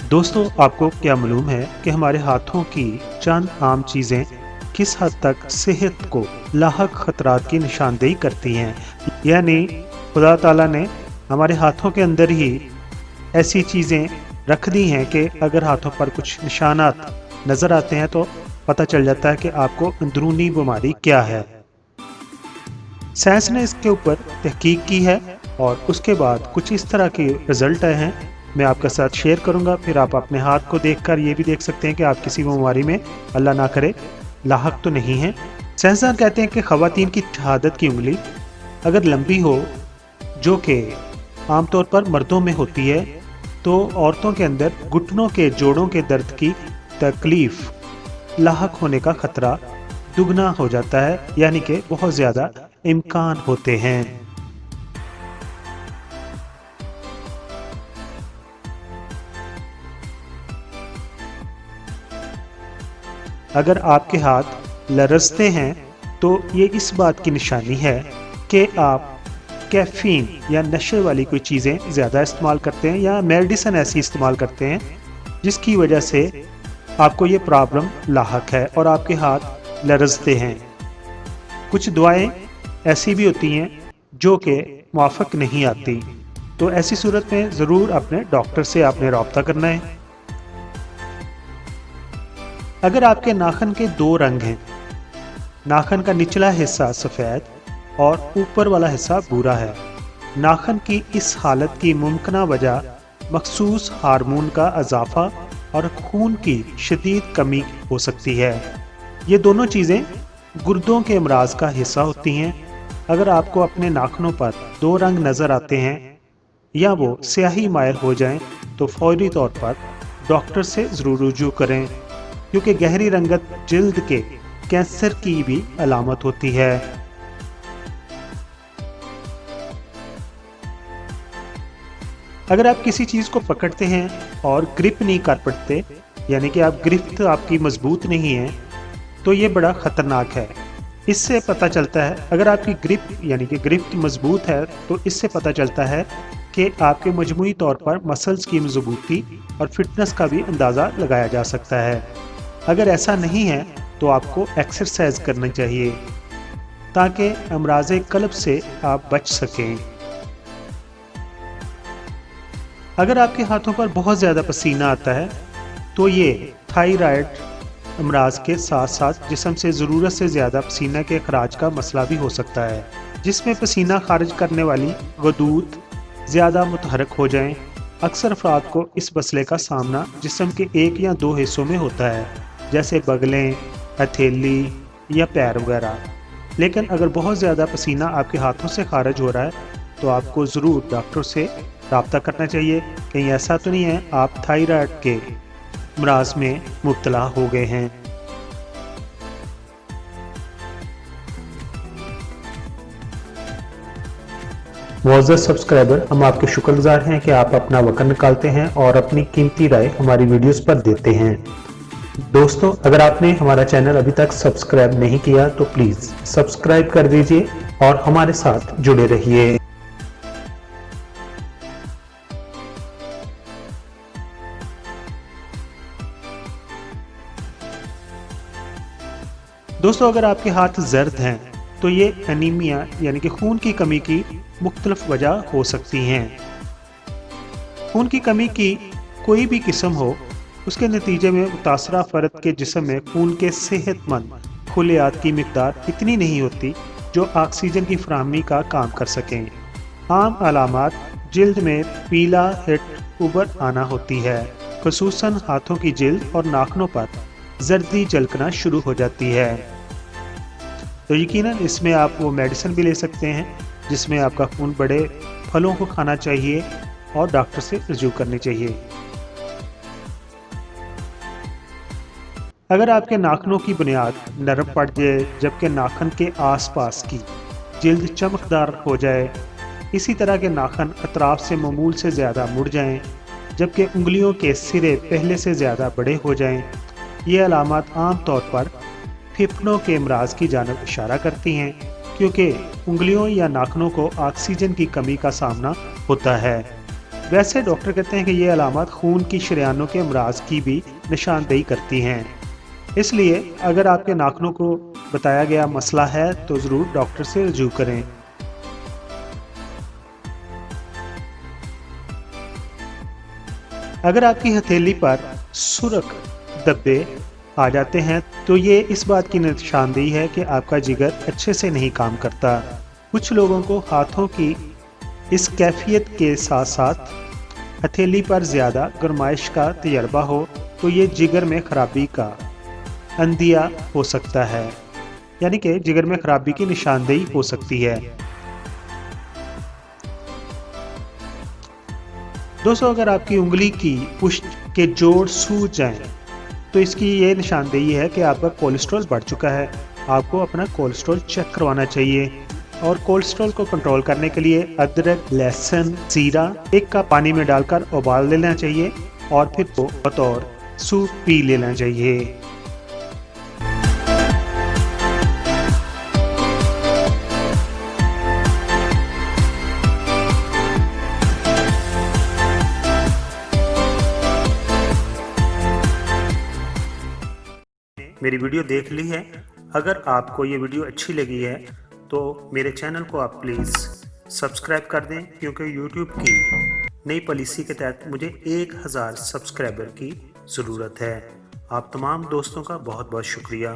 दोस्तों, आपको क्या मालूम है कि हमारे हाथों की चंद आम चीज़ें किस हद तक सेहत को लाहक खतरात की निशानदेही करती हैं। यानी खुदा ताला ने हमारे हाथों के अंदर ही ऐसी चीज़ें रख दी हैं कि अगर हाथों पर कुछ निशानात नज़र आते हैं तो पता चल जाता है कि आपको अंदरूनी बीमारी क्या है। साइंस ने इसके ऊपर तहकीक की है और उसके बाद कुछ इस तरह के रिजल्ट आए हैं, मैं आपके साथ शेयर करूंगा। फिर आप अपने हाथ को देखकर ये भी देख सकते हैं कि आप किसी बीमारी में, अल्लाह ना करे, लाहक तो नहीं है। साइंसदान कहते हैं कि खवातीन की शहादत की उंगली अगर लंबी हो, जो कि आमतौर पर मर्दों में होती है, तो औरतों के अंदर घुटनों के जोड़ों के दर्द की तकलीफ लाहक होने का खतरा दुगना हो जाता है, यानी कि बहुत ज़्यादा इम्कान होते हैं। अगर आपके हाथ लरजते हैं तो ये इस बात की निशानी है कि आप कैफीन या नशे वाली कोई चीज़ें ज़्यादा इस्तेमाल करते हैं या मेडिसिन ऐसी इस्तेमाल करते हैं जिसकी वजह से आपको ये प्रॉब्लम लाहक है और आपके हाथ लरजते हैं। कुछ दवाएं ऐसी भी होती हैं जो कि मुआफ़िक नहीं आती, तो ऐसी सूरत में ज़रूर अपने डॉक्टर से आपने रब्ता करना है। अगर आपके नाखन के दो रंग हैं, नाखन का निचला हिस्सा सफ़ेद और ऊपर वाला हिस्सा भूरा है, नाखन की इस हालत की मुमकिन वजह मखसूस हार्मोन का इजाफा और खून की शदीद कमी हो सकती है। ये दोनों चीज़ें गुर्दों के अमराज का हिस्सा होती हैं। अगर आपको अपने नाखनों पर दो रंग नज़र आते हैं या वो स्याही मायल हो जाएं, तो फौरी तौर पर डॉक्टर से ज़रूर रुजू करें, क्योंकि गहरी रंगत जिल्द के कैंसर की भी अलामत होती है। अगर आप किसी चीज़ को पकड़ते हैं और ग्रिप नहीं कर पाते, यानी कि आप गिरफ्त आपकी मजबूत नहीं है, तो ये बड़ा ख़तरनाक है। इससे पता चलता है, अगर आपकी ग्रिप यानी कि गिरफ्त मजबूत है, तो इससे पता चलता है कि आपके मजमूई तौर पर मसल्स की मजबूती और फिटनेस का भी अंदाज़ा लगाया जा सकता है। अगर ऐसा नहीं है तो आपको एक्सरसाइज करनी चाहिए ताकि अमराज़े कल्ब से आप बच सकें। अगर आपके हाथों पर बहुत ज़्यादा पसीना आता है तो ये थायराइड अमराज के साथ साथ जिस्म से ज़रूरत से ज़्यादा पसीना के अखराज का मसला भी हो सकता है, जिसमें पसीना खारिज करने वाली गदूद ज़्यादा मुतहरक हो जाएं। अक्सर अफराद को इस मसले का सामना जिस्म के एक या दो हिस्सों में होता है, जैसे बगलें, हथेली या पैर वगैरह। लेकिन अगर बहुत ज़्यादा पसीना आपके हाथों से खारिज हो रहा है तो आपको ज़रूर डॉक्टर से रब्ता करना चाहिए। कहीं ऐसा तो नहीं है आप थायराइड के अमराज में मुब्तला हो गए हैं। मुअज़्ज़ज़ सब्सक्राइबर, हम आपके शुक्रगुजार हैं कि आप अपना वक्त निकालते हैं और अपनी कीमती राय हमारी वीडियोस पर देते हैं। दोस्तों, अगर आपने हमारा चैनल अभी तक सब्सक्राइब नहीं किया तो प्लीज़ सब्सक्राइब कर दीजिए और हमारे साथ जुड़े रहिए। दोस्तों, अगर आपके हाथ जर्द हैं तो ये एनीमिया यानी कि खून की कमी की मुख्तलिफ वजह हो सकती हैं। खून की कमी की कोई भी किस्म हो, उसके नतीजे में मुतासरा फ़र्द के जिस्म में खून के सेहतमंद खुलियात की मिकदार इतनी नहीं होती जो ऑक्सीजन की फराहमी का काम कर सकें। आम अलामात जिल्द में पीला हिट उबर आना होती है, खुसूसन हाथों की जिल्द और नाखनों पर जर्दी झलकना शुरू हो जाती है। तो यकीनन इसमें आप वो मेडिसिन भी ले सकते हैं जिसमें आपका खून बढ़े, फलों को खाना चाहिए और डॉक्टर से रजू करनी चाहिए। अगर आपके नाखनों की बुनियाद नरम पड़ जाए जबकि नाखन के आसपास की जिल्द चमकदार हो जाए, इसी तरह के नाखन अतराफ से मामूल से ज़्यादा मुड़ जाएं, जबकि उंगलियों के सिरे पहले से ज़्यादा बड़े हो जाएं, ये अलामत आम तौर पर फेफड़ों के अमराज की जानब इशारा करती हैं, क्योंकि उंगलियों या नाखनों को ऑक्सीजन की कमी का सामना होता है। वैसे डॉक्टर कहते हैं कि ये अलामत खून की शरीयानों के अमराज की भी निशानदेही करती हैं। इसलिए अगर आपके नाखूनों को बताया गया मसला है तो ज़रूर डॉक्टर से रजू करें। अगर आपकी हथेली पर सुर्ख धब्बे आ जाते हैं तो ये इस बात की निशानदेही है कि आपका जिगर अच्छे से नहीं काम करता। कुछ लोगों को हाथों की इस कैफियत के साथ साथ हथेली पर ज़्यादा गरमाइश का तजर्बा हो तो ये जिगर में खराबी का अंदिया हो सकता है, यानी कि जिगर में खराबी की निशानदेही हो सकती है। दोस्तों, अगर आपकी उंगली की पुष्ट के जोड़ सूज जाएं तो इसकी ये निशानदेही है कि आपका कोलेस्ट्रॉल बढ़ चुका है। आपको अपना कोलेस्ट्रॉल चेक करवाना चाहिए और कोलेस्ट्रॉल को कंट्रोल करने के लिए अदरक, लहसुन, जीरा 1 कप पानी में डालकर उबाल लेना चाहिए और फिर वो बतौर सूप पी लेना चाहिए। मेरी वीडियो देख ली है। अगर आपको ये वीडियो अच्छी लगी है तो मेरे चैनल को आप प्लीज़ सब्सक्राइब कर दें, क्योंकि YouTube की नई पॉलिसी के तहत मुझे 1000 सब्सक्राइबर की ज़रूरत है। आप तमाम दोस्तों का बहुत बहुत शुक्रिया।